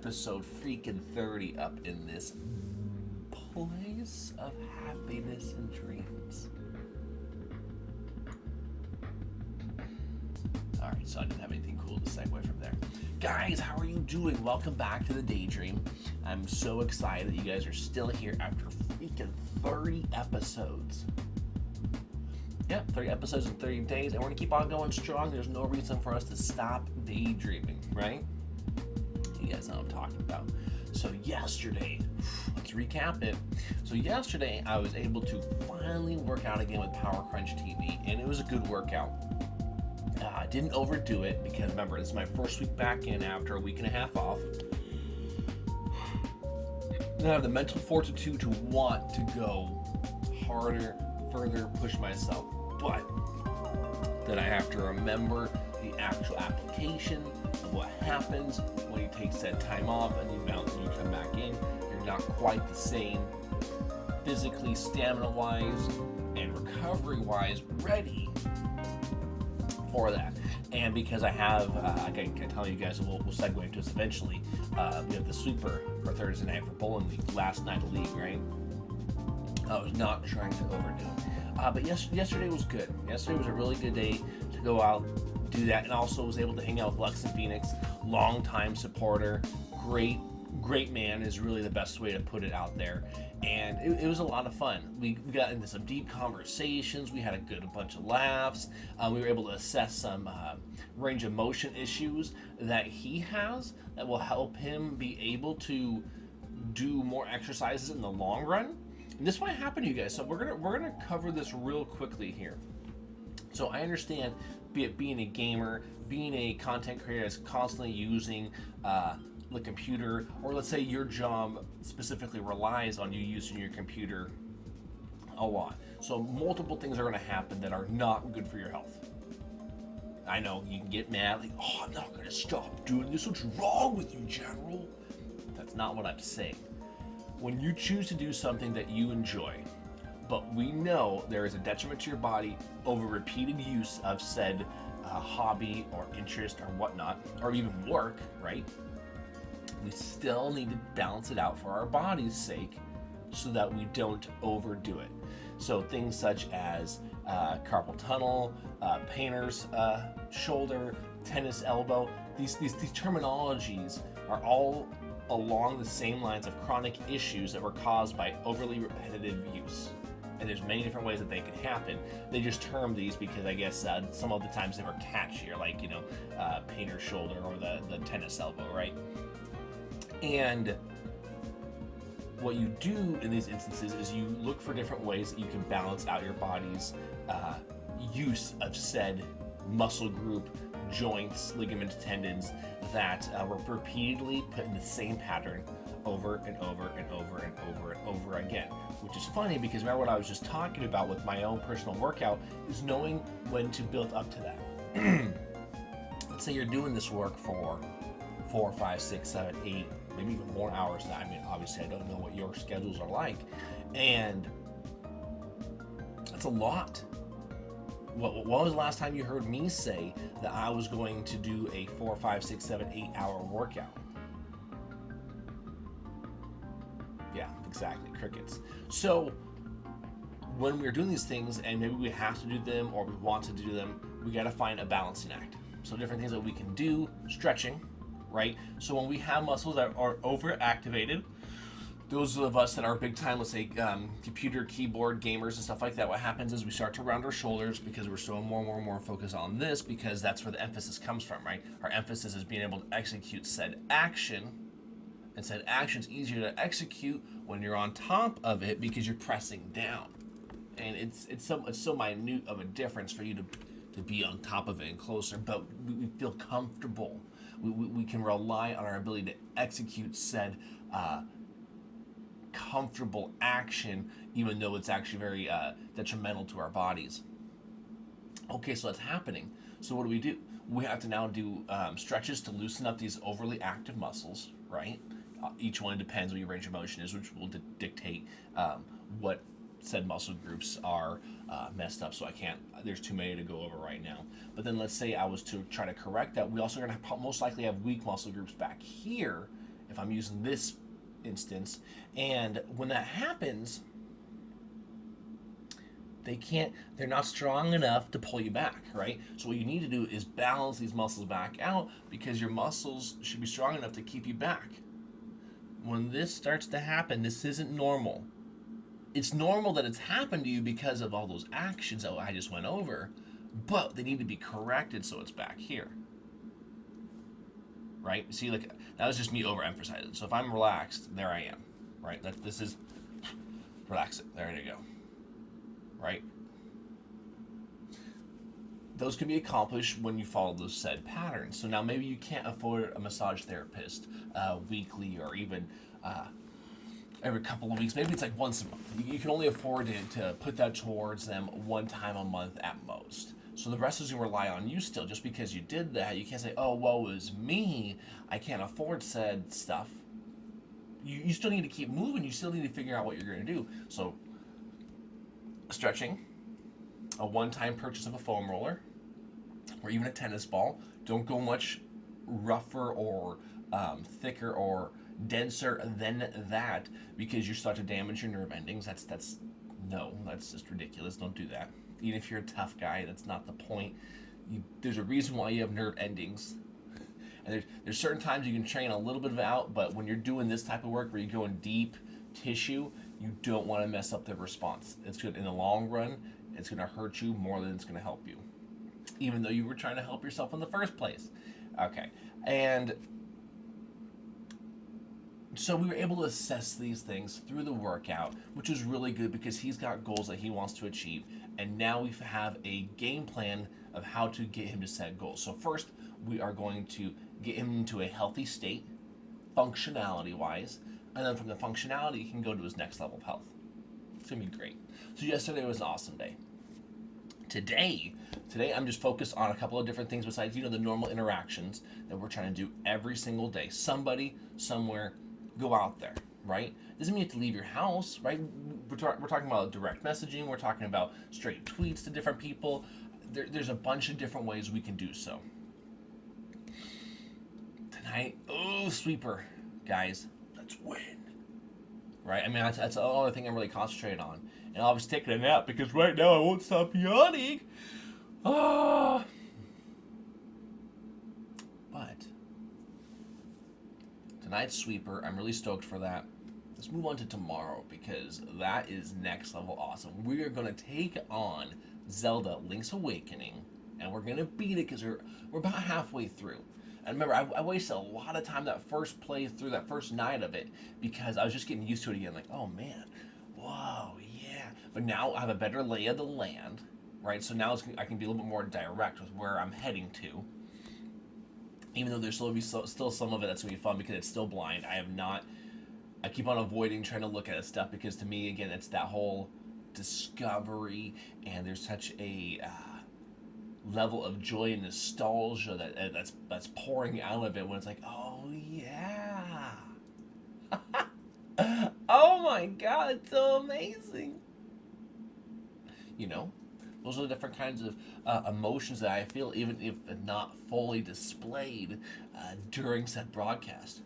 episode freaking 30 up in this place of happiness and dreams. Alright, so I didn't have anything cool to segue from there. Guys, how are you doing? Welcome back to the Daydream. I'm so excited that you guys are still here after freaking 30 episodes. Yep, 30 episodes in 30 days, and we're going to keep on going strong. There's no reason for us to stop daydreaming, right? You guys know what I'm talking about. So yesterday, let's recap it. So yesterday, I was able to finally work out again with Power Crunch TV, and it was a good workout. I didn't overdo it because, remember, this is my first week back in after a week and a half off. And I have the mental fortitude to want to go harder, further, push myself. But then I have to remember the actual application of what happens when you take said time off and the amount that you come back in. You're not quite the same physically, stamina-wise, and recovery-wise ready for that. And because I have, I can tell you guys, we'll segue into this eventually, we have the sweeper for Thursday night for bowling league, last night of league, right? I was not trying to overdo it. But yesterday was good. Yesterday was a really good day to go out, do that, and also was able to hang out with Lex and Phoenix, longtime supporter, great man is really the best way to put it out there. And it was a lot of fun. We got into some deep conversations. We had a bunch of laughs. We were able to assess some range of motion issues that he has that will help him be able to do more exercises in the long run. And this might happen to you guys, so we're gonna cover this real quickly here. So I understand, be it being a gamer, being a content creator that's constantly using the computer, or let's say your job specifically relies on you using your computer a lot. So multiple things are going to happen that are not good for your health. I know you can get mad, like, oh, I'm not going to stop doing this. What's wrong with you, General? That's not what I'm saying. When you choose to do something that you enjoy, but we know there is a detriment to your body over repeated use of said hobby or interest or whatnot, or even work, right? We still need to balance it out for our body's sake so that we don't overdo it. So things such as carpal tunnel, painter's shoulder, tennis elbow, these terminologies are all along the same lines of chronic issues that were caused by overly repetitive use. And there's many different ways that they can happen. They just term these because I guess some of the times they were catchier, like, painter's shoulder or the tennis elbow, right? And what you do in these instances is you look for different ways that you can balance out your body's use of said muscle group, joints, ligaments, tendons that were repeatedly put in the same pattern over and over and over and over and over again. Which is funny because remember what I was just talking about with my own personal workout is knowing when to build up to that. Let's say you're doing this work for 4, 5, 6, 7, 8, maybe even more hours. I mean, obviously I don't know what your schedules are like, and that's a lot. When was the last time you heard me say that I was going to do a 4, 5, 6, 7, 8 hour workout? Yeah, exactly, crickets. So when we're doing these things and maybe we have to do them or we want to do them, we got to find a balancing act. So different things that we can do, stretching, right? So when we have muscles that are overactivated, those of us that are big time, let's say computer, keyboard, gamers and stuff like that, what happens is we start to round our shoulders because we're so more focused on this because that's where the emphasis comes from, right? Our emphasis is being able to execute said action, and said action's easier to execute when you're on top of it because you're pressing down. And it's so minute of a difference for you to be on top of it and closer, but we feel comfortable. We can rely on our ability to execute said comfortable action, even though it's actually very detrimental to our bodies. Okay, so that's happening. So what do? We have to now do stretches to loosen up these overly active muscles, right? Each one depends what your range of motion is, which will dictate what said muscle groups are messed up. So there's too many to go over right now. But then let's say I was to try to correct that. We also are going to most likely have weak muscle groups back here if I'm using this instance. And when that happens, they're not strong enough to pull you back, right? So what you need to do is balance these muscles back out, because your muscles should be strong enough to keep you back. When this starts to happen, this isn't normal. It's normal that it's happened to you because of all those actions that I just went over, but they need to be corrected so it's back here. Right? See, like, that was just me overemphasizing. So if I'm relaxed, there I am. Right? This is relax it. There you go. Right? Those can be accomplished when you follow those said patterns. So now maybe you can't afford a massage therapist weekly, or even every couple of weeks. Maybe it's like once a month. You can only afford to put that towards them one time a month at most. So the rest is going to rely on you still. Just because you did that, you can't say, oh, woe is me, I can't afford said stuff. You still need to keep moving. You still need to figure out what you're going to do. So stretching, a one-time purchase of a foam roller, or even a tennis ball. Don't go much rougher or thicker or denser than that, because you start to damage your nerve endings. That's just ridiculous. Don't do that. Even if you're a tough guy, that's not the point. There's a reason why you have nerve endings. And there's certain times you can train a little bit of it out, but when you're doing this type of work where you're going deep tissue, you don't want to mess up the response. It's good in the long run. It's going to hurt you more than it's going to help you, even though you were trying to help yourself in the first place. Okay, and so we were able to assess these things through the workout, which is really good because he's got goals that he wants to achieve, and now we have a game plan of how to get him to set goals. So first, we are going to get him into a healthy state, functionality-wise, and then from the functionality, he can go to his next level of health. It's going to be great. So yesterday was an awesome day. Today I'm just focused on a couple of different things besides, the normal interactions that we're trying to do every single day. Somebody, somewhere, go out there, right? Doesn't mean you have to leave your house, right? We're talking about direct messaging. We're talking about straight tweets to different people. There's a bunch of different ways we can do so. Tonight, sweeper, guys, let's win. Right? I mean, that's the only thing I'm really concentrating on. And I was taking a nap because right now I won't stop yawning. But tonight's sweeper, I'm really stoked for that. Let's move on to tomorrow, because that is next level awesome. We are going to take on Zelda Link's Awakening, and we're going to beat it because we're about halfway through. And remember, I wasted a lot of time that first playthrough, that first night of it, because I was just getting used to it again. Like, oh man, whoa, yeah. But now I have a better lay of the land, right? So now I can be a little bit more direct with where I'm heading to. Even though there's still some of it that's going to be fun because it's still blind. I keep on avoiding trying to look at it stuff, because to me, again, it's that whole discovery, and there's such a level of joy and nostalgia that's pouring out of it when it's like, oh yeah, oh my god, it's so amazing. Those are the different kinds of emotions that I feel, even if not fully displayed during said broadcast.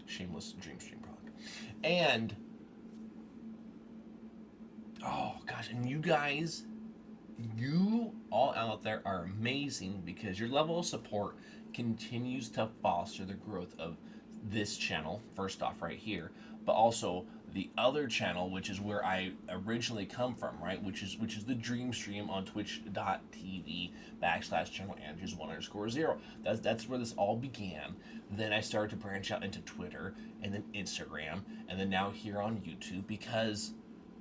Shameless dream stream product. And oh gosh, and you guys, you all out there are amazing, because your level of support continues to foster the growth of this channel, first off right here, but also the other channel, which is where I originally come from, right? Which is the dream stream on twitch.tv/channel Andrews1_0. That's where this all began. Then I started to branch out into Twitter, and then Instagram, and then now here on YouTube, because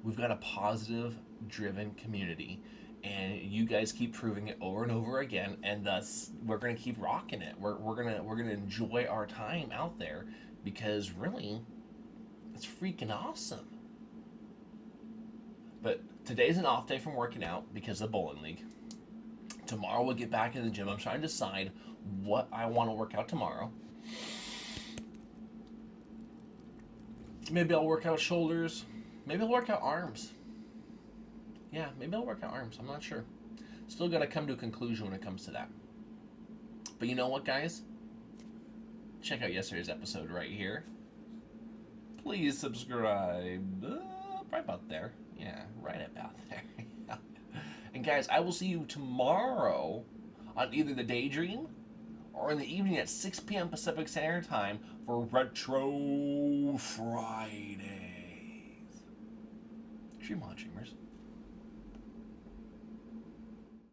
we've got a positive driven community, and you guys keep proving it over and over again, and thus we're gonna keep rocking it. We're gonna enjoy our time out there, because really, it's freaking awesome. But today's an off day from working out because of the bowling league. Tomorrow we'll get back in the gym. I'm trying to decide what I want to work out tomorrow. Maybe I'll work out shoulders. Maybe I'll work out arms. Yeah, maybe I'll work out arms. I'm not sure. Still got to come to a conclusion when it comes to that. But you know what, guys? check out yesterday's episode right here. Please subscribe. Right about there. Yeah, right about there. And guys, I will see you tomorrow on either the Daydream or in the evening at 6 p.m. Pacific Standard Time for Retro Fridays. Dream on, dreamers.